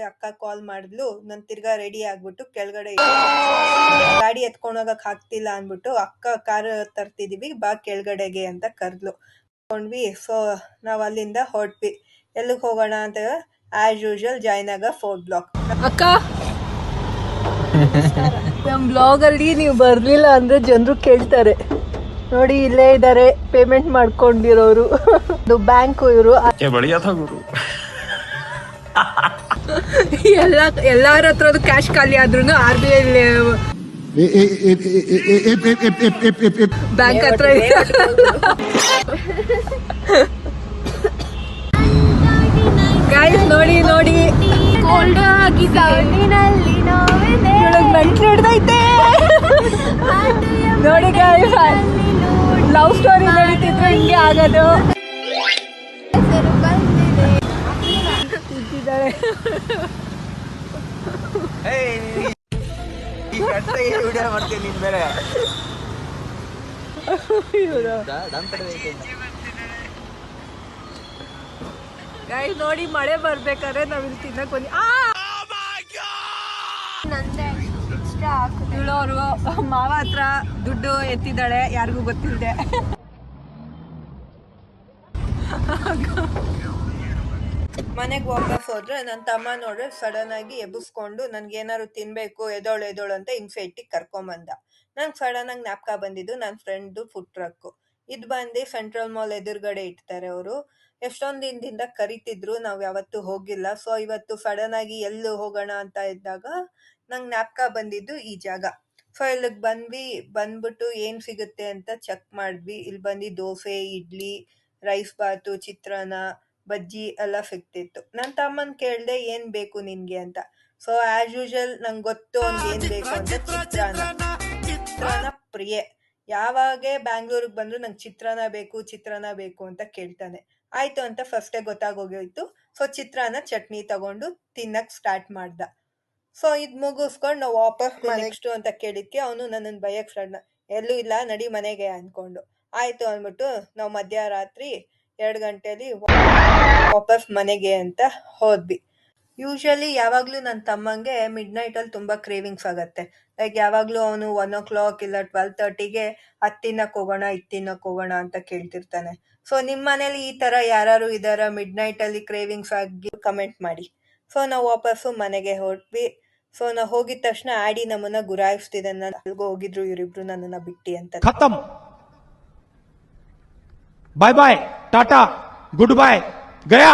ಅಕ್ಕ ಕಾಲ್ ಮಾಡಿದ್ಲು. ನಾನು ತಿರ್ಗಾ ರೆಡಿ ಆಗ್ಬಿಟ್ಟು ಕೆಳಗಡೆ ಗಾಡಿ ಎತ್ಕೊಂಡು ಹೋಗಕ್ ಆಗ್ತಿಲ್ಲ ಅಂದ್ಬಿಟ್ಟು ಅಕ್ಕ ಕಾರ್ ತರ್ತಿದೀವಿ ಬಾ ಕೆಳಗಡೆಗೆ ಅಂತ ಕರ್ದ್ಲು. ಸೊ ನಾವ್ ಅಲ್ಲಿಂದ ಹೊರಟ್ವಿ. ಎಲ್ಲಿಗೆ ಹೋಗೋಣ ಅಂತ as usual Jayanagar 4th block. ಅಕ್ಕ ನಮ್ ಬ್ಲಾಗ್ ಅಲ್ಲಿ ನೀವು ಬರ್ಲಿಲ್ಲ ಅಂದ್ರೆ ಜನರು ಕೇಳ್ತಾರೆ. ನೋಡಿ ಇಲ್ಲೇ ಇದಾರೆ ಪೇಮೆಂಟ್ ಮಾಡ್ಕೊಂಡಿರೋರು. ಬ್ಯಾಂಕ್ ಇವರು ಎಲ್ಲಾರ ಹತ್ರ ಕ್ಯಾಶ್ ಖಾಲಿ ಆದ್ರೂ RBI ಬ್ಯಾಂಕ್ ಹತ್ರ ಗೈಸ್ ನೋಡಿ ನೋಡಿ ಕೋಲ್ಡ್ ಮೆಂಟ್ಲು ಹಿಡ್ದೈತೆ ನೋಡಿ ಗೈಸ್. ಲವ್ ಸ್ಟೋರಿ ನಡೀತಿದ್ರು ಹಿಂಗೆ ಆಗೋದು. ಇಟ್ಟಿದ್ದಾರೆ ಗೈಸ್ ನೋಡಿ ಮಳೆ ಬರ್ಬೇಕಾದ್ರೆ ನಾವಿಲ್ಲಿ ತಿನ್ನಕ್ ಬಂದಿ. ಇವಳು ಅವರು ಮಾವ ಹತ್ರ ದುಡ್ಡು ಎತ್ತಿದ್ದಾಳೆ ಯಾರಿಗೂ ಗೊತ್ತಿಲ್ಲದೆ. ಮನೆಗೆ ವಾಪಸ್ ಹೋದ್ರೆ ನನ್ನ ತಮ್ಮ ನೋಡ್ರೆ ಸಡನ್ ಆಗಿ ಎಬ್ಬಿಸ್ಕೊಂಡು ನನ್ಗೇನಾದ್ರು ತಿನ್ಬೇಕು ಎದೋಳು ಅಂತ ಇನ್ಫೆಕ್ಟಿಗೆ ಕರ್ಕೊಂಬಂದ. ನಂಗೆ ಸಡನ್ ಆಗಿ ಜ್ಞಾಪಕ ಬಂದಿದ್ದು ನನ್ನ ಫ್ರೆಂಡ್ ಫುಡ್ ಟ್ರಕ್. ಇದು ಬಂದು ಸೆಂಟ್ರಲ್ ಮಾಲ್ ಎದುರುಗಡೆ ಇಡ್ತಾರೆ ಅವರು. ಎಷ್ಟೊಂದು ದಿನದಿಂದ ಕರಿತಿದ್ರು, ನಾವು ಯಾವತ್ತೂ ಹೋಗಿಲ್ಲ. ಸೊ ಇವತ್ತು ಸಡನ್ ಆಗಿ ಎಲ್ಲಿ ಹೋಗೋಣ ಅಂತ ಇದ್ದಾಗ ನಂಗೆ ಜ್ಞಾಪಕ ಬಂದಿದ್ದು ಈ ಜಾಗ. ಸೊ ಇಲ್ಲಿಗೆ ಬಂದ್ಬಿಟ್ಟು ಏನ್ ಸಿಗುತ್ತೆ ಅಂತ ಚೆಕ್ ಮಾಡಿದ್ವಿ. ಇಲ್ಲಿ ಬಂದು ದೋಸೆ, ಇಡ್ಲಿ, ರೈಸ್ ಬಾತು, ಚಿತ್ರಾನ್ನ, ಬಜ್ಜಿ ಎಲ್ಲ ಸಿಗ್ತಿತ್ತು. ನನ್ನ ತಮ್ಮನ್ ಕೇಳ್ದೆ ಏನ್ ಬೇಕು ನಿನ್ಗೆ ಅಂತ. ಸೊ ಆಸ್ ಯೂಶುವಲ್ ನಂಗೆ ಗೊತ್ತು ಅವ್ನಿಗೆ ಏನ್ ಬೇಕು ಅಂತ. ಚಿತ್ರಾನ್ನ ಪ್ರಿಯೆ. ಯಾವಾಗ ಬ್ಯಾಂಗ್ಳೂರಿಗೆ ಬಂದ್ರು ನಂಗೆ ಚಿತ್ರಾನ್ನ ಬೇಕು ಅಂತ ಕೇಳ್ತಾನೆ. ಆಯ್ತು ಅಂತ ಫಸ್ಟೇ ಗೊತ್ತಾಗೋಗಿತ್ತು. ಸೊ ಚಿತ್ರಾನ್ನ ಚಟ್ನಿ ತಗೊಂಡು ತಿನ್ನಕ್ ಸ್ಟಾರ್ಟ್ ಮಾಡ್ದ. ಸೊ ಇದ್ ಮುಗಿಸ್ಕೊಂಡು ನಾವು ವಾಪಸ್ ನೆಕ್ಸ್ಟ್ ಅಂತ ಕೇಳಿದ್ಕೆ ಅವನು ನನ್ನನ್ನು ಬೈಯಕ್ ಸ್ಟಾರ್ಟ್ ಎಲ್ಲೂ ಇಲ್ಲ ನಡಿ ಮನೆಗೆ ಅನ್ಕೊಂಡು. ಆಯ್ತು ಅಂದ್ಬಿಟ್ಟು ನಾವು ಮಧ್ಯರಾತ್ರಿ 2 ಗಂಟೆಲಿ ವಾಪಸ್ ಮನೆಗೆ ಅಂತ ಹೋದ್ವಿ. ಯೂಶಲಿ ಯಾವಾಗ್ಲೂ ನನ್ನ ತಮ್ಮಂಗೆ ಮಿಡ್ ನೈಟ್ ಅಲ್ಲಿ ತುಂಬಾ ಕ್ರೇವಿಂಗ್ಸ್ ಆಗತ್ತೆ. ಲೈಕ್ ಯಾವಾಗ್ಲೂ ಅವನು 1 o'clock ಇಲ್ಲ 12:30ಗೆ ಅದ್ ತಿನ್ನಕ್ ಹೋಗೋಣ ಅಂತ ಕೇಳ್ತಿರ್ತಾನೆ. ಸೊ ನಿಮ್ ಮನೇಲಿ ಈ ತರ ಯಾರು ಇದಾರ ಮಿಡ್ ನೈಟ್ ಅಲ್ಲಿ ಕ್ರೇವಿಂಗ್ಸ್ ಆಗಿ ಕಮೆಂಟ್ ಮಾಡಿ. ಸೊ ನಾವು ವಾಪಸ್ಸು ಮನೆಗೆ ಹೊರಟ್ವಿ. ಸೊ ನಾವು ಹೋಗಿದ ತಕ್ಷಣ ಆಡಿ ನಮ್ಮನ್ನ ಗುರಾಯಿಸ್ತಿದೆ, ಅಲ್ಗೋ ಹೋಗಿದ್ರು ಇವರಿಬ್ರು ನನ್ನನ್ನ ಬಿಟ್ಟಿ ಅಂತ. ಬಾಯ್ ಬಾಯ್ ಟಾಟಾ ಗುಡ್ ಬಾಯ್ ಗಯಾ.